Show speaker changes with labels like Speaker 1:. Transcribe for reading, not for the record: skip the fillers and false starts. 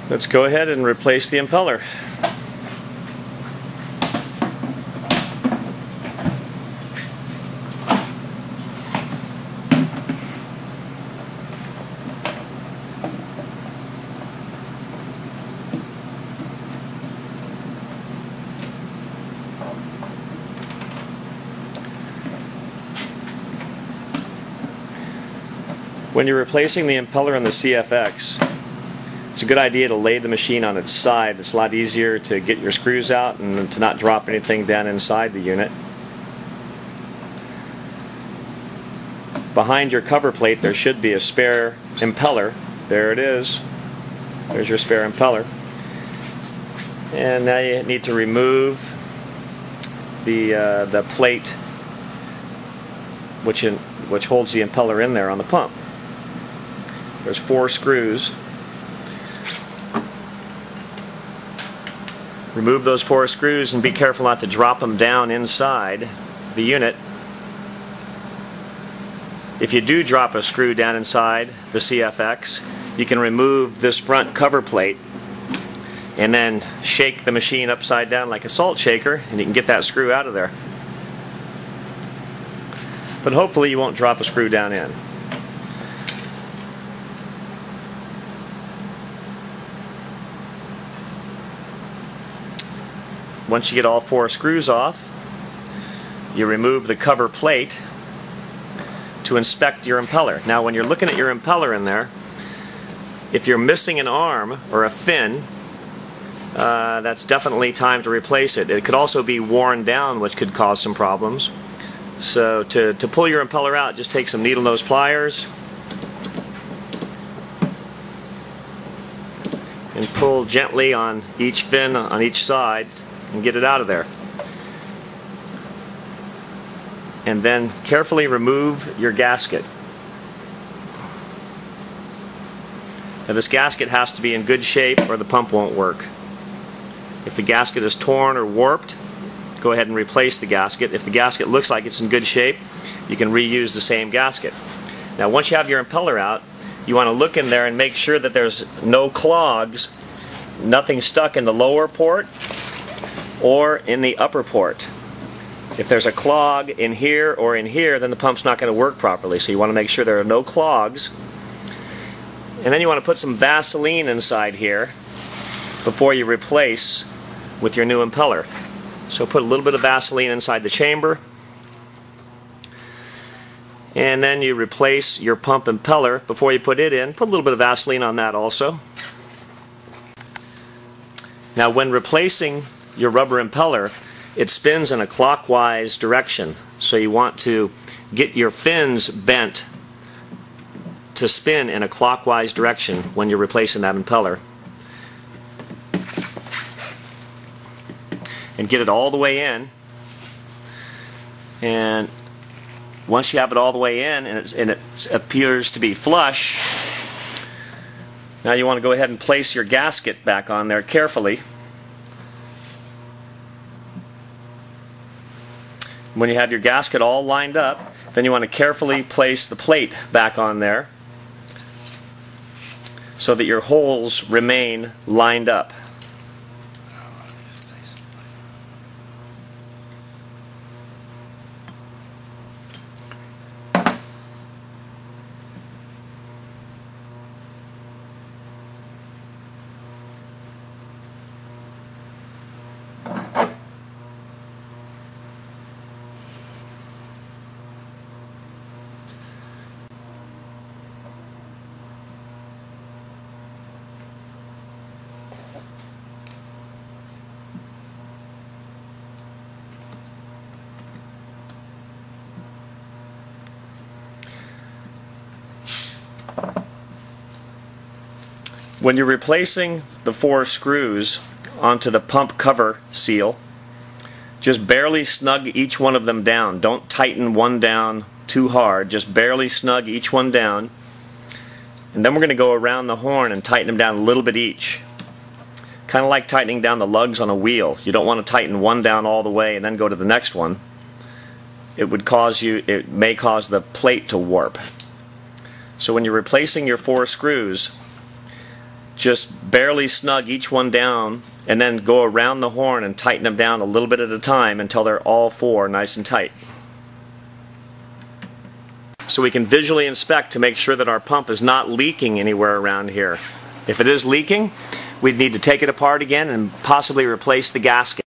Speaker 1: Let's go ahead and replace the impeller. When you're replacing the impeller on the CFX, it's a good idea to lay the machine on its side. It's a lot easier to get your screws out and to not drop anything down inside the unit. Behind your cover plate there should be a spare impeller. There it is. There's your spare impeller. And now you need to remove the plate which holds the impeller in there on the pump. There's 4 screws. Remove those 4 screws and be careful not to drop them down inside the unit. If you do drop a screw down inside the CFX, you can remove this front cover plate and then shake the machine upside down like a salt shaker, and you can get that screw out of there. But hopefully you won't drop a screw down in. Once you get all 4 screws off, you remove the cover plate to inspect your impeller. Now when you're looking at your impeller in there, if you're missing an arm or a fin, that's definitely time to replace it. It could also be worn down, which could cause some problems. So to pull your impeller out, just take some needle nose pliers and pull gently on each fin on each side and get it out of there. And then carefully remove your gasket. Now this gasket has to be in good shape or the pump won't work. If the gasket is torn or warped, go ahead and replace the gasket. If the gasket looks like it's in good shape, you can reuse the same gasket. Now once you have your impeller out, you want to look in there and make sure that there's no clogs, nothing stuck in the lower port or in the upper port. If there's a clog in here or in here, then the pump's not going to work properly. So you want to make sure there are no clogs. And then you want to put some Vaseline inside here before you replace with your new impeller. So put a little bit of Vaseline inside the chamber, and then you replace your pump impeller. Before you put it in, put a little bit of Vaseline on that also. Now when replacing your rubber impeller, it spins in a clockwise direction, so you want to get your fins bent to spin in a clockwise direction when you're replacing that impeller. And get it all the way in, and once you have it all the way in and it appears to be flush, now you want to go ahead and place your gasket back on there carefully. When you have your gasket all lined up, then you want to carefully place the plate back on there so that your holes remain lined up. When you're replacing the 4 screws onto the pump cover seal, just barely snug each one of them down. Don't tighten one down too hard, just barely snug each one down. And then we're going to go around the horn and tighten them down a little bit each. Kind of like tightening down the lugs on a wheel. You don't want to tighten one down all the way and then go to the next one. It may cause the plate to warp. So when you're replacing your 4 screws, just barely snug each one down, and then go around the horn and tighten them down a little bit at a time until they're all four nice and tight. So we can visually inspect to make sure that our pump is not leaking anywhere around here. If it is leaking, we'd need to take it apart again and possibly replace the gasket.